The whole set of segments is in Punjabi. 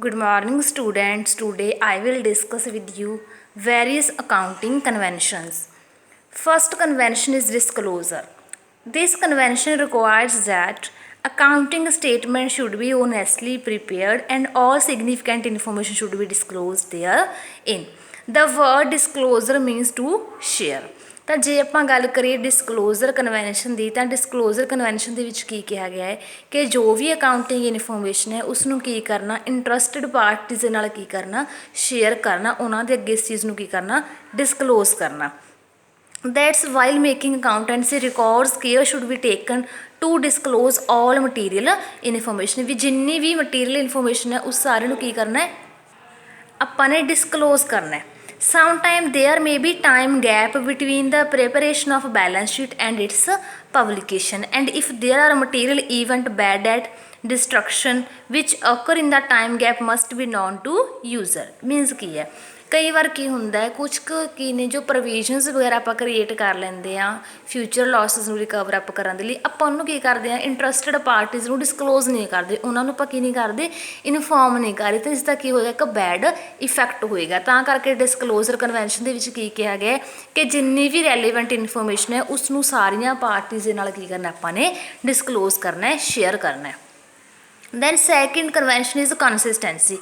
Good morning, students. Today I will discuss with you various accounting conventions. First convention is disclosure. This convention requires that accounting statement should be honestly prepared and all significant information should be disclosed therein. The word disclosure means to share. ਤਾਂ ਜੇ ਆਪਾਂ ਗੱਲ ਕਰੀਏ ਡਿਸਕਲੋਜ਼ਰ ਕਨਵੈਨਸ਼ਨ ਦੀ ਤਾਂ ਡਿਸਕਲੋਜ਼ਰ ਕਨਵੈਨਸ਼ਨ ਦੇ ਵਿੱਚ ਕੀ ਕਿਹਾ ਗਿਆ ਹੈ ਕਿ ਜੋ ਵੀ ਅਕਾਊਂਟਿੰਗ ਇਨਫੋਰਮੇਸ਼ਨ ਹੈ ਉਸ ਨੂੰ ਕੀ ਕਰਨਾ ਇੰਟਰਸਟਿਡ ਪਾਰਟੀਜ਼ ਦੇ ਨਾਲ ਕੀ ਕਰਨਾ ਸ਼ੇਅਰ ਕਰਨਾ ਉਹਨਾਂ ਦੇ ਅੱਗੇ ਇਸ ਚੀਜ਼ ਨੂੰ ਕੀ ਕਰਨਾ ਡਿਸਕਲੋਜ਼ ਕਰਨਾ that's while making accountancy records care should be taken to disclose all material information ਵੀ ਜਿੰਨੀ ਵੀ ਮਟੀਰੀਅਲ ਇਨਫੋਰਮੇਸ਼ਨ ਹੈ ਉਸ ਸਾਰੇ ਨੂੰ ਕੀ ਕਰਨਾ ਹੈ ਆਪਾਂ ਨੇ ਡਿਸਕਲੋਜ਼ ਕਰਨਾ ਹੈ Sometimes there may be time gap between the preparation of balance sheet and its publication, and if there are material event bad debt, destruction which occur in the time gap must be known to user. Means ਕੀ ਹੈ ਕਈ ਵਾਰ ਕੀ ਹੁੰਦਾ ਹੈ ਕੁਛ ਕੁ ਕੀ ਨੇ ਜੋ ਪ੍ਰੋਵੀਜ਼ਨਸ ਵਗੈਰਾ ਆਪਾਂ ਕ੍ਰੀਏਟ ਕਰ ਲੈਂਦੇ ਹਾਂ ਫਿਊਚਰ ਲਾਸਿਸ ਨੂੰ ਰਿਕਵਰ ਅਪ ਕਰਨ ਦੇ ਲਈ ਆਪਾਂ ਉਹਨੂੰ ਕੀ ਕਰਦੇ ਹਾਂ ਇੰਟਰਸਟਿਡ ਪਾਰਟੀਜ਼ ਨੂੰ ਡਿਸਕਲੋਜ਼ ਨਹੀਂ ਕਰਦੇ ਉਹਨਾਂ ਨੂੰ ਆਪਾਂ ਕੀ ਨਹੀਂ ਕਰਦੇ ਇਨਫੋਰਮ ਨਹੀਂ ਕਰਦੇ ਤਾਂ ਇਸ ਦਾ ਕੀ ਹੋਏਗਾ ਇੱਕ ਬੈਡ ਇਫੈਕਟ ਹੋਏਗਾ ਤਾਂ ਕਰਕੇ ਡਿਸਕਲੋਜ਼ਰ ਕਨਵੈਨਸ਼ਨ ਦੇ ਵਿੱਚ ਕੀ ਕਿਹਾ ਗਿਆ ਕਿ ਜਿੰਨੀ ਵੀ ਰੈਲੀਵੈਂਟ ਇਨਫੋਰਮੇਸ਼ਨ ਹੈ ਉਸ ਨੂੰ ਸਾਰੀਆਂ ਪਾਰਟੀਜ਼ ਦੇ ਨਾਲ ਕੀ ਕਰਨਾ ਆਪਾਂ ਨੇ ਡਿਸਕਲੋਜ਼ ਕਰਨਾ ਹੈ ਸ਼ੇਅਰ ਕਰਨਾ ਹੈ then second convention is consistency.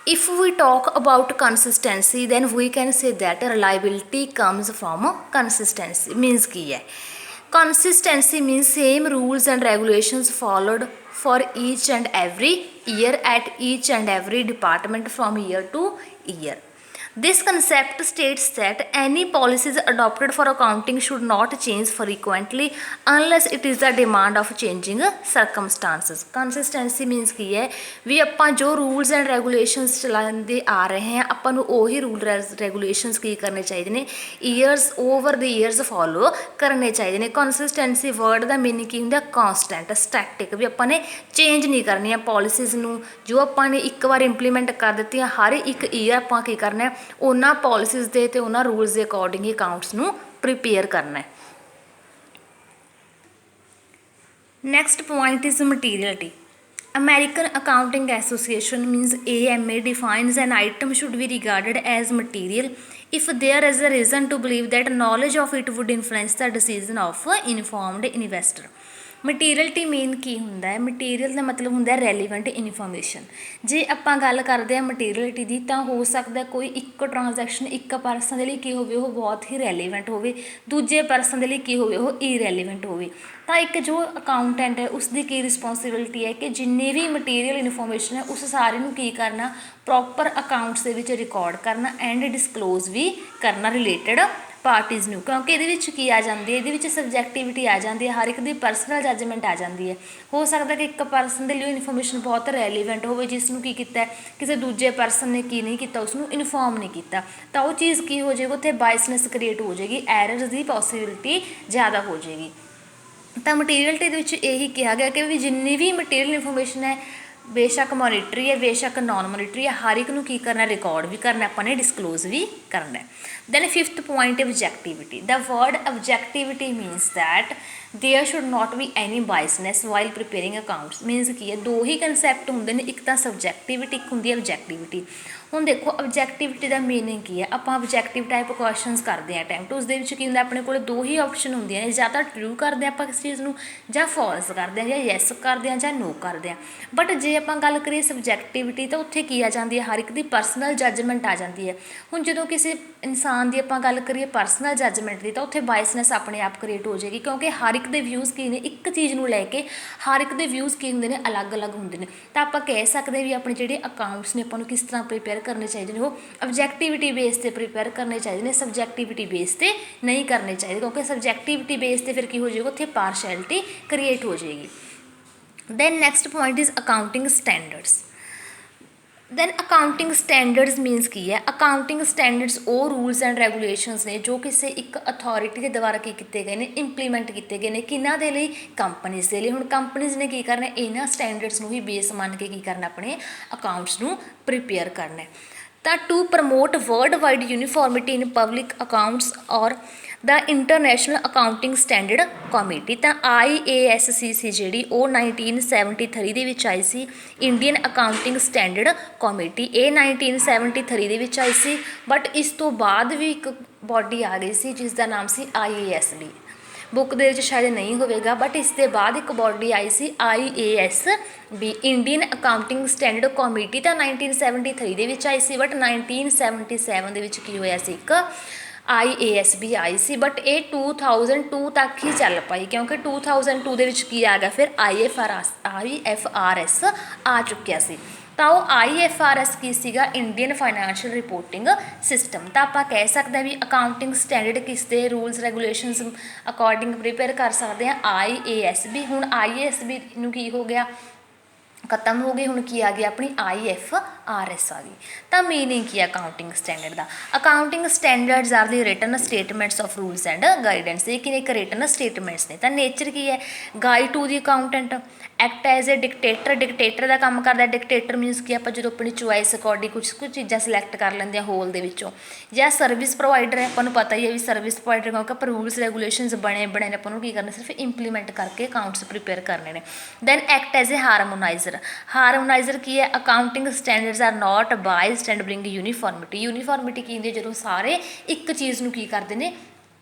If we talk about consistency then we can say that reliability comes from consistency. Means ਕੀ ਹੈ consistency means same rules and regulations followed for each and every year at each and every department from year to year. This concept states that any policies adopted for accounting should not change frequently unless it is the demand of changing circumstances. Consistency means ਕੀ ਹੈ ਵੀ ਆਪਾਂ ਜੋ ਰੂਲਸ ਐਂਡ ਰੈਗੂਲੇਸ਼ਨਸ ਚਲਾਉਂਦੇ ਆ ਰਹੇ ਹਾਂ ਆਪਾਂ ਨੂੰ ਉਹੀ ਰੂਲ ਰੈਗੂਲੇਸ਼ਨਸ ਕੀ ਕਰਨੇ ਚਾਹੀਦੇ ਨੇ ਈਅਰਸ ਓਵਰ ਦੀ ਈਅਰਸ ਫੋਲੋ ਕਰਨੇ ਚਾਹੀਦੇ ਨੇ ਕੰਸਿਸਟੈਂਸੀ ਵਰਡ ਦਾ ਮੀਨਿੰਗ ਕੀ ਹੁੰਦਾ ਕਾਂਸਟੈਂਟ ਸਟੈਟਿਕ ਵੀ ਆਪਾਂ ਨੇ ਚੇਂਜ ਨਹੀਂ ਕਰਨੀਆਂ ਪੋਲਿਸੀਜ਼ ਨੂੰ ਜੋ ਆਪਾਂ ਨੇ ਇੱਕ ਵਾਰ ਇੰਪਲੀਮੈਂਟ ਕਰ ਦਿੱਤੀਆਂ ਹਰ ਇੱਕ ਈਅਰ ਆਪਾਂ ਕੀ ਕਰਨਾ ਉਹਨਾਂ ਪੋਲਿਸੀਜ਼ ਦੇ ਅਤੇ ਉਹਨਾਂ ਰੂਲਸ ਦੇ ਅਕੋਰਡਿੰਗ ਹੀ ਅਕਾਊਂਟਸ ਨੂੰ ਪ੍ਰੀਪੇਅਰ ਕਰਨਾ ਹੈ next point is materiality American Accounting Association means AMA defines an item should be regarded as material if there is a reason to believe that knowledge of it would influence the decision of informed investor. Materiality ਮੇਨ ਕੀ ਹੁੰਦਾ ਹੈ ਮਟੀਰੀਅਲ ਦਾ ਮਤਲਬ ਹੁੰਦਾ ਰੈਲੀਵੈਂਟ ਇਨਫੋਰਮੇਸ਼ਨ ਜੇ ਆਪਾਂ ਗੱਲ ਕਰਦੇ ਹਾਂ ਮਟੀਰੀਅਲਟੀ ਦੀ ਤਾਂ ਹੋ ਸਕਦਾ ਕੋਈ ਇੱਕ ਟ੍ਰਾਂਜੈਕਸ਼ਨ ਇੱਕ ਪਰਸਨ ਦੇ ਲਈ ਕੀ ਹੋਵੇ ਉਹ ਬਹੁਤ ਹੀ ਰੈਲੀਵੈਂਟ ਹੋਵੇ ਦੂਜੇ ਪਰਸਨ ਦੇ ਲਈ ਕੀ ਹੋਵੇ ਉਹ ਇਰੈਲੀਵੈਂਟ ਹੋਵੇ ਤਾਂ ਇੱਕ ਜੋ ਅਕਾਊਂਟੈਂਟ ਹੈ ਉਸ ਦੀ ਕੀ ਰਿਸਪੋਂਸੀਬਿਲਿਟੀ ਹੈ ਕਿ ਜਿੰਨੀ ਵੀ ਮਟੀਰੀਅਲ ਇਨਫੋਰਮੇਸ਼ਨ ਹੈ ਉਸ ਸਾਰੇ ਨੂੰ ਕੀ ਕਰਨਾ ਪ੍ਰੋਪਰ ਅਕਾਊਂਟਸ ਦੇ ਵਿੱਚ ਰਿਕਾਰਡ ਕਰਨਾ ਐਂਡ ਡਿਸਕਲੋਜ਼ ਵੀ ਕਰਨਾ ਰਿਲੇਟਡ ਪਾਰਟੀਜ਼ ਨੂੰ ਕਿਉਂਕਿ ਇਹਦੇ ਵਿੱਚ ਕੀ ਆ ਜਾਂਦੀ ਹੈ ਇਹਦੇ ਵਿੱਚ ਸਬਜੈਕਟਿਵਿਟੀ ਆ ਜਾਂਦੀ ਹੈ ਹਰ ਇੱਕ ਦੀ ਪਰਸਨਲ ਜੱਜਮੈਂਟ ਆ ਜਾਂਦੀ ਹੈ ਹੋ ਸਕਦਾ ਕਿ ਇੱਕ ਪਰਸਨ ਦੇ ਲਈ ਇਨਫੋਰਮੇਸ਼ਨ ਬਹੁਤ ਰੈਲੀਵੈਂਟ ਹੋਵੇ ਜਿਸ ਨੂੰ ਕੀ ਕੀਤਾ ਕਿਸੇ ਦੂਜੇ ਪਰਸਨ ਨੇ ਕੀ ਨਹੀਂ ਕੀਤਾ ਉਸ ਨੂੰ ਇਨਫੋਰਮ ਨਹੀਂ ਕੀਤਾ ਤਾਂ ਉਹ ਚੀਜ਼ ਕੀ ਹੋ ਜਾਏਗੀ ਉੱਥੇ ਬਾਇਸਨੈਸ ਕ੍ਰੀਏਟ ਹੋ ਜਾਏਗੀ ਐਰਰਸ ਦੀ ਪੋਸੀਬਿਲਿਟੀ ਜ਼ਿਆਦਾ ਹੋ ਜਾਏਗੀ ਤਾਂ ਮਟੀਰੀਅਲਟੀ ਦੇ ਵਿੱਚ ਇਹੀ ਕਿਹਾ ਗਿਆ ਕਿ ਵੀ ਜਿੰਨੀ ਵੀ ਮਟੀਰੀਅਲ ਇਨਫੋਰਮੇਸ਼ਨ ਹੈ ਬੇਸ਼ੱਕ ਮੋਨੀਟਰੀ ਹੈ ਬੇਸ਼ੱਕ ਨਾਨ ਮੋਨੀਟਰੀ ਹੈ ਹਰ ਇੱਕ ਨੂੰ ਕੀ ਕਰਨਾ ਰਿਕਾਰਡ ਵੀ ਕਰਨਾ ਆਪਾਂ ਨੇ ਡਿਸਕਲੋਜ਼ ਵੀ ਕਰਨਾ then fifth point objectivity the word objectivity means that there should not be any biasness while preparing accounts means ਕੀ ਹੈ ਦੋ ਹੀ ਕਨਸੈਪਟ ਹੁੰਦੇ ਨੇ ਇੱਕ ਤਾਂ ਸਬਜੈਕਟਿਵਿਟੀ ਇੱਕ ਹੁੰਦੀ ਹੈ objectivity ਹੁਣ ਦੇਖੋ objectivity ਦਾ ਮੀਨਿੰਗ ਕੀ ਹੈ ਆਪਾਂ objective ਟਾਈਪ ਕੁਐਸਚਨਸ ਕਰਦੇ ਹਾਂ ਅਟੈਂਪਟ ਉਸ ਦੇ ਵਿੱਚ ਕੀ ਹੁੰਦਾ ਆਪਣੇ ਕੋਲ ਦੋ ਹੀ ਆਪਸ਼ਨ ਹੁੰਦੀਆਂ ਨੇ ਜਾਂ ਤਾਂ ਟਰੂ ਕਰਦੇ ਆਪਾਂ ਕਿਸ ਚੀਜ਼ ਨੂੰ ਜਾਂ ਫਾਲਸ ਕਰਦੇ ਹਾਂ ਜਾਂ ਯੈਸ ਕਰਦੇ ਹਾਂ ਜਾਂ ਨੋ ਕਰਦੇ ਹਾਂ ਬਟ ਜੇ ਆਪਾਂ ਗੱਲ ਕਰੀਏ ਸਬਜੈਕਟਿਵਿਟੀ ਤਾਂ ਉੱਥੇ ਕੀ ਆ ਜਾਂਦੀ ਹੈ ਹਰ ਇੱਕ ਦੀ ਪਰਸਨਲ ਜੱਜਮੈਂਟ ਆ ਜਾਂਦੀ ਹੈ ਹੁਣ ਜਦੋਂ ਕਿਸੇ ਇਨਸਾਨ ਦੀ ਆਪਾਂ ਗੱਲ ਕਰੀਏ ਪਰਸਨਲ ਜੱਜਮੈਂਟ ਦੀ ਤਾਂ ਉੱਥੇ ਬਾਇਸਨੈਸ ਆਪਣੇ ਆਪ ਕ੍ਰੀਏਟ ਹੋ ਜਾਏਗੀ ਕਿਉਂਕਿ ਹਰ ਇੱਕ ਦੇ ਵਿਊਜ਼ ਕੀ ਨੇ ਇੱਕ ਚੀਜ਼ ਨੂੰ ਲੈ ਕੇ ਹਰ ਇੱਕ ਦੇ ਵਿਊਜ਼ ਕੀ ਹੁੰਦੇ ਨੇ ਅਲੱਗ-ਅਲੱਗ ਹੁੰਦੇ ਨੇ ਤਾਂ ਆਪਾਂ ਕਹਿ ਸਕਦੇ ਵੀ ਆਪਣੇ ਜਿਹੜੇ ਅਕਾਊਂਟਸ ਨੇ ਆਪਾਂ ਨੂੰ ਕਿਸ ਤਰ੍ਹਾਂ ਪ੍ਰੀਪੇਅਰ ਕਰਨੇ ਚਾਹੀਦੇ ਨੇ ਉਹ ਆਬਜੈਕਟਿਵਿਟੀ ਬੇਸ 'ਤੇ ਪ੍ਰੀਪੇਅਰ ਕਰਨੇ ਚਾਹੀਦੇ ਨੇ ਸਬਜੈਕਟਿਵਿਟੀ ਬੇਸ 'ਤੇ ਨਹੀਂ ਕਰਨੇ ਚਾਹੀਦੇ ਕਿਉਂਕਿ ਸਬਜੈਕਟਿਵਿਟੀ ਬੇਸ 'ਤੇ ਫਿਰ ਕੀ ਹੋ ਜਾਏਗਾ ਉੱਥੇ ਪਾਰਸ਼ੈਲਿਟੀ ਕ੍ਰੀਏਟ ਹੋ ਜਾਏਗੀ then next point is accounting standards then accounting standards means ਕੀ ਹੈ accounting standards ਉਹ ਰੂਲਸ ਐਂਡ ਰੈਗੂਲੇਸ਼ਨਸ ਨੇ ਜੋ ਕਿਸੇ ਇੱਕ ਅਥੋਰਿਟੀ ਦੇ ਦੁਆਰਾ ਕੀ ਕੀਤੇ ਗਏ ਨੇ ਇੰਪਲੀਮੈਂਟ ਕੀਤੇ ਗਏ ਨੇ ਕਿਹਨਾਂ ਦੇ ਲਈ ਕੰਪਨੀਜ਼ ਦੇ ਲਈ ਹੁਣ ਕੰਪਨੀਜ਼ ਨੇ ਕੀ ਕਰਨਾ ਇਹਨਾਂ ਸਟੈਂਡਰਡਸ ਨੂੰ ਹੀ ਬੇਸ ਮੰਨ ਕੇ ਕੀ ਕਰਨਾ ਆਪਣੇ ਅਕਾਊਂਟਸ ਨੂੰ ਪ੍ਰੀਪੇਅਰ ਕਰਨਾ ਤਾਂ to promote world wide uniformity in public accounts ਔਰ ਦਾ ਇੰਟਰਨੈਸ਼ਨਲ ਅਕਾਊਂਟਿੰਗ ਸਟੈਂਡਰਡ ਕਮੇਟੀ। ਤਾਂ IASC ਸੀ ਜਿਹੜੀ ਉਹ 1973 ਦੇ ਵਿੱਚ ਆਈ ਸੀ। ਇੰਡੀਅਨ ਅਕਾਊਂਟਿੰਗ ਸਟੈਂਡਰਡ ਕਮੇਟੀ ਇਹ 1973 ਦੇ ਵਿੱਚ ਆਈ ਸੀ। ਬਟ ਇਸ ਤੋਂ ਬਾਅਦ ਵੀ ਇੱਕ ਬੋਡੀ ਆ ਗਈ ਸੀ ਜਿਸ ਦਾ ਨਾਮ ਸੀ IASB। ਬੁੱਕ ਦੇ ਵਿੱਚ ਸ਼ਾਇਦ ਨਹੀਂ ਹੋਵੇਗਾ, ਬਟ ਇਸ ਦੇ ਬਾਅਦ ਇੱਕ ਬੋਡੀ ਆਈ ਸੀ IASB Indian accounting standard committee. ਤਾਂ 1973 ਦੇ ਵਿੱਚ ਆਈ ਸੀ, ਬਟ 1977 ਦੇ ਵਿੱਚ ਕੀ ਹੋਇਆ ਸੀ, ਇੱਕ IASB ਆਈ ਸੀ। ਬਟ ਇਹ 2002 ਤੱਕ ਹੀ ਚੱਲ ਪਾਈ ਕਿਉਂਕਿ 2002 ਦੇ ਵਿੱਚ ਕੀ ਆ ਗਿਆ, ਫਿਰ IFRS ਆ ਚੁੱਕਿਆ ਸੀ। ਤਾਂ ਉਹ IFRS ਕੀ ਸੀਗਾ, ਇੰਡੀਅਨ ਫਾਈਨੈਂਸ਼ੀਅਲ ਰਿਪੋਰਟਿੰਗ ਸਿਸਟਮ। ਤਾਂ ਆਪਾਂ ਕਹਿ ਸਕਦੇ ਹਾਂ ਵੀ ਅਕਾਊਂਟਿੰਗ ਸਟੈਂਡਰਡ ਕਿਸ ਦੇ ਰੂਲਸ ਰੈਗੂਲੇਸ਼ਨਸ ਅਕੋਰਡਿੰਗ ਪ੍ਰੀਪੇਅਰ ਕਰ ਸਕਦੇ ਹਾਂ, IASB। ਹੁਣ IASB ਨੂੰ ਕੀ ਹੋ ਗਿਆ, ਖਤਮ ਹੋ ਗਈ, ਹੁਣ ਕੀ ਆ ਗਈ ਆਪਣੀ IFRS ਆ ਗਈ। ਤਾਂ ਮੀਨਿੰਗ ਕੀ ਹੈ accounting standard the, accounting standards R the written statements of rules and guidance. ਇਹ ਕਿ ਇੱਕ ਰਿਟਨ ਸਟੇਟਮੈਂਟਸ ਨੇ। ਤਾਂ ਨੇਚਰ ਕੀ ਹੈ, guide to the accountant, act as a dictator. Dictator ਦਾ ਕੰਮ ਕਰਦਾ। ਡਿਕਟੇਟਰ ਮੀਨਸ ਕਿ ਆਪਾਂ ਜਦੋਂ ਆਪਣੀ ਚੁਆਇਸ ਅਕੋਰਡਿੰਗ ਕੁਛ ਚੀਜ਼ਾਂ ਸਿਲੈਕਟ ਕਰ ਲੈਂਦੇ ਹਾਂ ਹੋਲ ਦੇ ਵਿੱਚੋਂ। ਜਾਂ ਸਰਵਿਸ ਪ੍ਰੋਵਾਈਡਰ ਹੈ, ਆਪਾਂ ਨੂੰ ਪਤਾ ਹੀ ਹੈ ਵੀ ਸਰਵਿਸ ਪ੍ਰੋਵਾਈਡਰ ਕਿਉਂਕਿ ਆਪਾਂ ਰੂਲਸ ਰੈਗੂਲੇਸ਼ਨਸ ਬਣੇ ਨੇ, ਆਪਾਂ ਨੂੰ ਕੀ ਕਰਨਾ, ਸਿਰਫ ਇੰਪਲੀਮੈਂਟ ਕਰਕੇ ਅਕਾਊਂਟਸ ਪ੍ਰੀਪੇਅਰ ਕਰਨੇ ਨੇ। Then act as a harmoniser. Harmoniser ਕੀ ਹੈ, accounting standards are not biased and bring uniformity. Uniformity ਕੀ ਹੁੰਦੀ ਹੈ, ਜਦੋਂ ਸਾਰੇ ਇੱਕ ਚੀਜ਼ ਨੂੰ ਕੀ ਕਰਦੇ ਨੇ,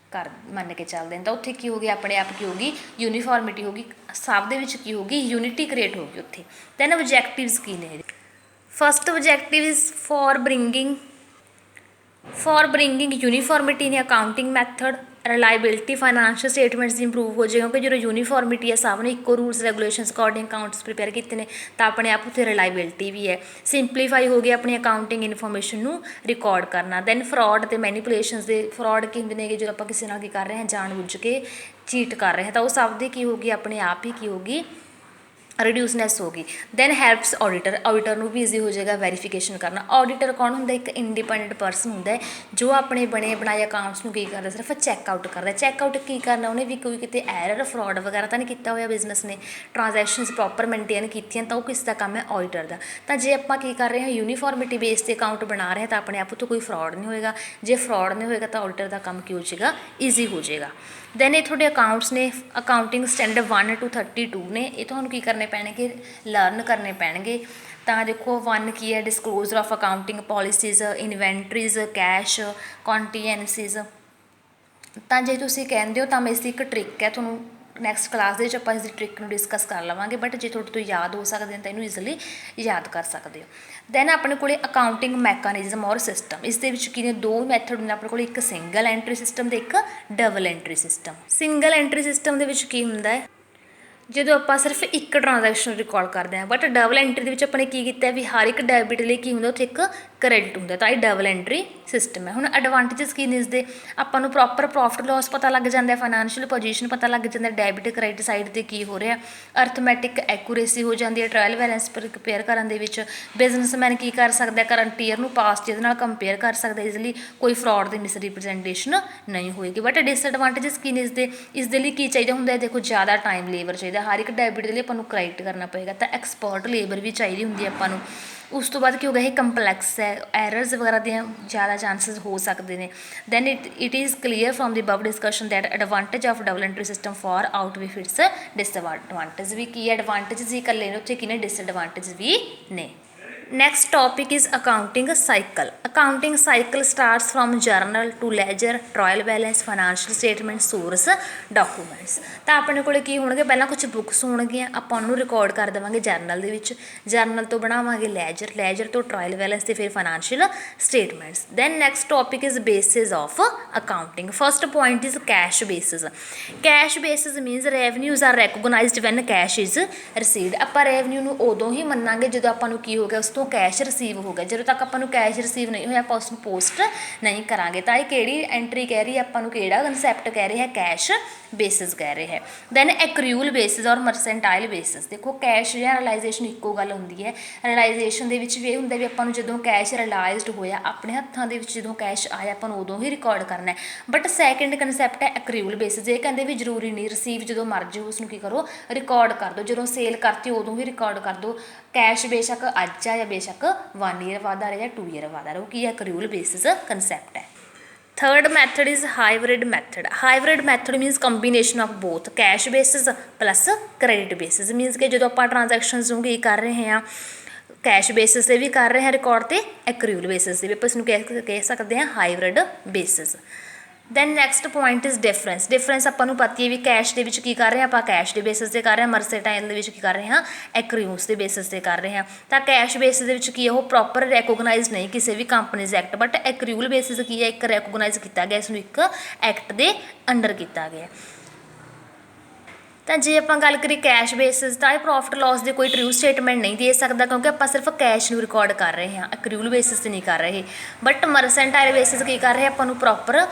ਮੰਨ ਕੇ ਚੱਲਦੇ ਨੇ। ਤਾਂ ਉੱਥੇ ਕੀ ਹੋ ਗਿਆ, ਆਪਣੇ ਆਪ ਕੀ ਹੋਗੀ, ਯੂਨੀਫਾਰਮਿਟੀ ਹੋ ਗਈ, ਸਭ ਦੇ ਵਿੱਚ ਕੀ ਹੋਗੀ, ਯੂਨਿਟੀ ਕ੍ਰੀਏਟ ਹੋ ਗਈ ਉੱਥੇ। ਦੈਨ ਓਬਜੈਕਟਿਵਸ ਕੀ ਨੇ, first objective is for bringing uniformity in accounting method. Reliability financial statements ਦੀ ਇੰਪਰੂਵ ਹੋ ਜਾਏਗਾ ਕਿਉਂਕਿ ਜਦੋਂ ਯੂਨੀਫਾਰਮਿਟੀ ਹੈ, ਸਭ ਨੇ ਇੱਕੋ rules regulations according accounts prepare ਕੀਤੇ ਨੇ, ਤਾਂ ਆਪਣੇ ਆਪ ਉੱਥੇ ਰਿਲਾਇਬਿਲਿਟੀ ਵੀ ਹੈ। ਸਿੰਪਲੀਫਾਈ ਹੋ ਗਿਆ ਆਪਣੀ ਅਕਾਊਂਟਿੰਗ ਇਨਫੋਰਮੇਸ਼ਨ ਨੂੰ ਰਿਕਾਰਡ ਕਰਨਾ। ਦੈਨ ਫਰੋਡ ਅਤੇ ਮੈਨੀਪੂਲੇਸ਼ਨਸ ਦੇ ਫਰੋਡ ਕੀ ਹੁੰਦੇ ਨੇਗੇ, ਜਦੋਂ ਆਪਾਂ ਕਿਸੇ ਨਾਲ ਕੀ ਕਰ ਰਹੇ ਹਾਂ, ਜਾਣ ਬੁੱਝ ਕੇ ਚੀਟ ਕਰ ਰਹੇ ਹਾਂ, ਤਾਂ ਉਹ ਸਭ ਦੀ ਕੀ ਹੋਗੀ, ਆਪਣੇ ਆਪ ਹੀ ਕੀ ਹੋਗੀ, ਰਿਡਿਊਸਨੈਸ ਹੋ ਗਈ। Then helps auditor. ਆਡੀਟਰ ਨੂੰ ਵੀ ਈਜ਼ੀ ਹੋ ਜਾਏਗਾ ਵੈਰੀਫਿਕੇਸ਼ਨ ਕਰਨਾ। ਆਡੀਟਰ ਕੌਣ ਹੁੰਦਾ, ਇੱਕ ਇੰਡੀਪੈਂਡੈਂਟ ਪਰਸਨ ਹੁੰਦਾ ਜੋ ਆਪਣੇ ਬਣੇ ਬਣਾਏ ਅਕਾਊਂਟਸ ਨੂੰ ਕੀ ਕਰਦਾ, ਸਿਰਫ ਚੈੱਕਆਊਟ ਕਰਦਾ। ਚੈੱਕਆਊਟ ਕੀ ਕਰਨਾ ਉਹਨੇ, ਵੀ ਕੋਈ ਕਿਤੇ ਐਰਰ ਫਰੋਡ ਵਗੈਰਾ ਤਾਂ ਨਹੀਂ ਕੀਤਾ ਹੋਇਆ ਬਿਜ਼ਨਸ ਨੇ, ਟ੍ਰਾਂਜੈਕਸ਼ਨਸ ਪ੍ਰੋਪਰ ਮੇਨਟੇਨ ਕੀਤੀਆਂ, ਤਾਂ ਉਹ ਕਿਸ ਦਾ ਕੰਮ ਹੈ, ਆਡੀਟਰ ਦਾ। ਤਾਂ ਜੇ ਆਪਾਂ ਕੀ ਕਰ ਰਹੇ ਹਾਂ, ਯੂਨੀਫਾਰਮਿਟੀ ਬੇਸ 'ਤੇ ਅਕਾਊਂਟ ਬਣਾ ਰਹੇ ਹਾਂ, ਤਾਂ ਆਪਣੇ ਆਪ ਤੋਂ ਕੋਈ ਫਰੋਡ ਨਹੀਂ ਹੋਏਗਾ। ਜੇ ਫਰੋਡ ਨਹੀਂ ਹੋਏਗਾ ਤਾਂ ਆਡੀਟਰ ਦਾ ਕੰਮ ਕੀ ਹੋ ਜਾਏਗਾ, ਈਜ਼ੀ ਹੋ ਜਾਏਗਾ। ਦੈਨ ਇਹ ਤੁਹਾਡੇ ਅਕਾਊਂਟਸ ਨੇ, ਅਕਾਊਂਟਿੰਗ ਸਟੈਂਡਰਡ 1 to 32 ਨੇ, ਇਹ ਤੁਹਾਨੂੰ ਕੀ ਕਰਨੇ ਪੈਣਗੇ, ਲਰਨ ਕਰਨੇ ਪੈਣਗੇ। ਤਾਂ ਦੇਖੋ 1 ਕੀ ਹੈ, disclosure of accounting policies, inventories, cash, contingencies. ਤਾਂ ਜੇ ਤੁਸੀਂ ਕਹਿੰਦੇ ਹੋ ਤਾਂ ਮੈਂ ਇਸ ਦੀ ਇੱਕ ਟ੍ਰਿਕ ਹੈ, ਤੁਹਾਨੂੰ ਨੈਕਸਟ ਕਲਾਸ ਦੇ ਵਿੱਚ ਆਪਾਂ ਇਸ ਦੀ ਟ੍ਰਿਕ ਨੂੰ ਡਿਸਕਸ ਕਰ ਲਵਾਂਗੇ, ਬਟ ਜੇ ਤੁਹਾਡੇ ਤੋਂ ਯਾਦ ਹੋ ਸਕਦੇ ਨੇ ਤਾਂ ਇਹਨੂੰ ਈਜ਼ੀਲੀ ਯਾਦ ਕਰ ਸਕਦੇ ਹੋ। ਦੈਨ ਆਪਣੇ ਕੋਲ ਅਕਾਊਂਟਿੰਗ ਮੈਕੈਨਿਜ਼ਮ ਔਰ ਸਿਸਟਮ। ਇਸ ਦੇ ਵਿੱਚ ਕੀ ਨੇ, ਦੋ ਮੈਥਡ ਹੁੰਦੇ ਆਪਣੇ ਕੋਲ, ਇੱਕ ਸਿੰਗਲ ਐਂਟਰੀ ਸਿਸਟਮ ਤੇ ਇੱਕ double entry system. Single entry system ਦੇ ਵਿੱਚ ਕੀ ਹੁੰਦਾ ਹੈ, ਜਦੋਂ ਆਪਾਂ ਸਿਰਫ ਇੱਕ ਟ੍ਰਾਂਜੈਕਸ਼ਨ ਰਿਕਾਰਡ ਕਰਦੇ ਹਾਂ, ਬਟ ਡਬਲ ਐਂਟਰੀ ਦੇ ਵਿੱਚ ਆਪਾਂ ਨੇ ਕੀ ਕੀਤਾ ਵੀ ਹਰ ਇੱਕ ਡੈਬਿਟ ਲਈ ਕੀ ਹੁੰਦਾ, ਉੱਥੇ ਇੱਕ ਕ੍ਰੈਡਿਟ ਹੁੰਦਾ। ਤਾਂ ਇਹ ਡਬਲ ਐਂਟਰੀ ਸਿਸਟਮ ਹੈ। ਹੁਣ ਐਡਵਾਂਟੇਜਸ ਕੀ ਨੇ ਇਸਦੇ, ਆਪਾਂ ਨੂੰ ਪ੍ਰੋਪਰ ਪ੍ਰੋਫਿਟ ਲੋਸ ਪਤਾ ਲੱਗ ਜਾਂਦਾ, ਫਾਈਨੈਂਸ਼ੀਅਲ ਪੋਜੀਸ਼ਨ ਪਤਾ ਲੱਗ ਜਾਂਦਾ, ਡੈਬਿਟ ਕ੍ਰੈਡਿਟ ਸਾਈਡ 'ਤੇ ਕੀ ਹੋ ਰਿਹਾ, ਅਰਥਮੈਟਿਕ ਐਕੂਰੇਸੀ ਹੋ ਜਾਂਦੀ ਹੈ ਟ੍ਰਾਇਲ ਬੈਲੈਂਸ ਕੰਪੇਅਰ ਕਰਨ ਦੇ ਵਿੱਚ। ਬਿਜ਼ਨਸਮੈਨ ਕੀ ਕਰ ਸਕਦਾ, ਕਰੰਟ ਈਅਰ ਨੂੰ ਪਾਸਟ ਈਅਰ ਨਾਲ ਕੰਪੇਅਰ ਕਰ ਸਕਦਾ ਇਜ਼ੀਲੀ, ਕੋਈ ਫਰੋਡ ਦੀ ਮਿਸਰੀਪ੍ਰਜੈਂਟੇਸ਼ਨ ਨਹੀਂ ਹੋਏਗੀ। ਬਟ ਡਿਸਐਡਵਾਂਟੇਜਸ ਕੀ ਨੇ ਇਸਦੇ ਲਈ ਕੀ ਚਾਹੀਦਾ ਹੁੰਦਾ ਹੈ, ਦੇਖੋ ਜ਼ਿਆਦਾ ਟਾਈਮ ਲੇਬਰ ਚਾਹੀਦਾ, ਹਰ ਇੱਕ ਡੈਬਿਟ ਦੇ ਲਈ ਆਪਾਂ ਨੂੰ ਕ੍ਰੈਡਿਟ ਕਰਨਾ ਪਏਗਾ, ਤਾਂ ਐਕਸਪਰਟ ਲੇਬਰ ਵੀ ਚਾਹੀਦੀ ਹੁੰਦੀ ਹੈ ਆਪਾਂ ਨੂੰ। ਉਸ ਤੋਂ ਬਾਅਦ ਕੀ ਹੋ ਗਿਆ, ਇਹ ਕੰਪਲੈਕਸ ਹੈ, ਐਰਰਸ ਵਗੈਰਾ ਦੀਆਂ ਜ਼ਿਆਦਾ ਚਾਂਸਿਸ ਹੋ ਸਕਦੇ ਨੇ। Then it is clear from the above discussion that advantage of double entry system far outweigh its disadvantage. ਵੀ ਕੀ ਐਡਵਾਂਟੇਜਸ ਹੀ ਇਕੱਲੇ ਨੇ, ਉੱਥੇ ਕੀ ਨੇ, ਡਿਸਐਡਵਾਂਟੇਜ ਵੀ ਨੇ। Next topic is accounting cycle. Accounting cycle starts from journal to ledger, trial balance, financial statement, source documents. ਤਾਂ ਆਪਣੇ ਕੋਲ ਕੀ ਹੋਣਗੇ, ਪਹਿਲਾਂ ਕੁਝ ਬੁੱਕਸ ਹੋਣਗੀਆਂ, ਆਪਾਂ ਉਹਨੂੰ ਰਿਕਾਰਡ ਕਰ ਦੇਵਾਂਗੇ ਜਰਨਲ ਦੇ ਵਿੱਚ, ਜਰਨਲ ਤੋਂ ਬਣਾਵਾਂਗੇ ਲੈਜਰ, ਲੈਜਰ ਤੋਂ ਟਰਾਇਲ ਬੈਲੈਂਸ ਤੇ ਫਿਰ financial statements. Then next topic is basis of accounting. First point is cash basis. Cash basis means revenues are recognised when cash is received. ਆਪਾਂ ਰੈਵਨਿਊ ਨੂੰ ਉਦੋਂ ਹੀ ਮੰਨਾਂਗੇ ਜਦੋਂ ਆਪਾਂ ਨੂੰ ਕੀ ਹੋ ਗਿਆ, ਉਸ ਤੋਂ ਕੈਸ਼ ਰਿਸੀਵ ਹੋ ਗਿਆ। ਜਦੋਂ ਤੱਕ ਆਪਾਂ ਨੂੰ ਕੈਸ਼ ਰਿਸੀਵ ਨਹੀਂ ਹੋਇਆ, ਆਪਾਂ ਉਸ ਨੂੰ ਪੋਸਟ ਨਹੀਂ ਕਰਾਂਗੇ। ਤਾਂ ਇਹ ਕਿਹੜੀ ਐਂਟਰੀ ਕਹਿ ਰਹੀ ਹੈ ਆਪਾਂ ਨੂੰ, ਕਿਹੜਾ ਕਨਸੈਪਟ ਕਹਿ ਰਿਹਾ ਹੈ, ਕੈਸ਼ ਬੇਸਿਸ ਕਹਿ ਰਹੇ ਹੈ। ਦੈਨ ਐਕਰੂਅਲ ਬੇਸਿਸ ਔਰ ਮਰਸੈਂਟਾਈਲ ਬੇਸਿਸ। ਦੇਖੋ ਕੈਸ਼ ਜਾਂ ਰਿਲਾਈਜੇਸ਼ਨ ਇੱਕੋ ਗੱਲ ਹੁੰਦੀ ਹੈ। ਰਿਲਾਈਜੇਸ਼ਨ ਦੇ ਵਿੱਚ ਵੀ ਇਹ ਹੁੰਦਾ ਵੀ ਆਪਾਂ ਨੂੰ ਜਦੋਂ ਕੈਸ਼ ਰਿਲਾਈਜ਼ਡ ਹੋਇਆ ਆਪਣੇ ਹੱਥਾਂ ਦੇ ਵਿੱਚ, ਜਦੋਂ ਕੈਸ਼ ਆਇਆ ਆਪਾਂ ਨੂੰ ਉਦੋਂ ਹੀ ਰਿਕਾਰਡ ਕਰਨਾ ਹੈ। ਬਟ ਸੈਕਿੰਡ ਕਨਸੈਪਟ ਹੈ ਐਕਰੂਅਲ ਬੇਸਿਸ। ਇਹ ਕਹਿੰਦੇ ਵੀ ਜ਼ਰੂਰੀ ਨਹੀਂ, ਰਿਸੀਵ ਜਦੋਂ ਮਰਜ਼ੀ ਉਸ ਨੂੰ ਕੀ ਕਰੋ, ਰਿਕਾਰਡ ਕਰ ਦਿਓ। ਜਦੋਂ ਸੇਲ ਕਰਤੀ ਉਦੋਂ ਹੀ ਰਿਕਾਰਡ ਕਰ ਦਿਓ। ਕੈਸ਼ ਬੇਸ਼ੱਕ ਅੱਜ ਆ ਜਾਂ ਬੇਸ਼ੱਕ 1 ਈਅਰ ਬਾਅਦ ਆ ਰਿਹਾ ਜਾਂ 2 ਈਅਰ ਬਾਅਦ ਆ ਰਿਹਾ, की एक्रूअल बेसिस कंसैप्ट है। Third method is hybrid method. Hybrid method मीनस combination of both cash basis plus credit basis. मीनस कि जो आप ट्रांजैक्शनस ਨੂੰ ਕੀ ਕਰ ਰਹੇ ਹਾਂ कैश बेसिस से भी कर रहे हैं रिकॉर्ड तो एक्रूअल बेसिस से भी आप इसमें कह सकते हैं hybrid basis. Then next point is difference. Difference आपको पता है भी कैश के की कर रहे हैं, आप कैश के बेसिस से कर रहे हैं, मर्सेटाइल के की कर रहे हैं एक्रूअल्स के बेसिस से कर रहे हैं। तो कैश बेसिस की वो प्रॉपर रैकोगनाइज नहीं किसी भी companies act, but accrual basis की है एक रैकोगनाइज किया गया, इसमें एक एक्ट के अंडर किया गया। तो जे आप गल करिए कैश बेसिस तो प्रॉफिट लॉस की कोई ट्रू स्टेटमेंट नहीं दे सकता, क्योंकि आप सिर्फ कैश में रिकॉर्ड कर रहे हैं, एक्रूअल बेसिस नहीं कर रहे। बट मर्सेंटाइल बेसिस की कर रहे हैं, आपको प्रॉपर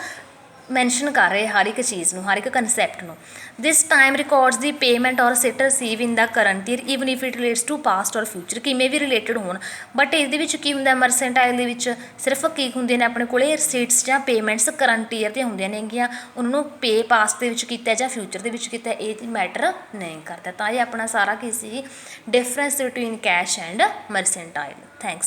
मैंशन कर रहे हर एक चीज़ में, हर एक कंसैप्ट में। This time records the payment और receipt receive in the current year even if it relates to past और फ्यूचर, किमें भी रिलेटेड होन। बट ये की होंगे मर्सेंटाइल सिर्फ की होंगे ने अपने को रिसीट्स या पेमेंट्स करंट ईयर दी होंगे नेगियां, उन्होंने पे पास्ट के या फ्यूचर के ये मैटर नहीं करता। तो ये अपना सारा की difference between cash and mercantile. Thanks.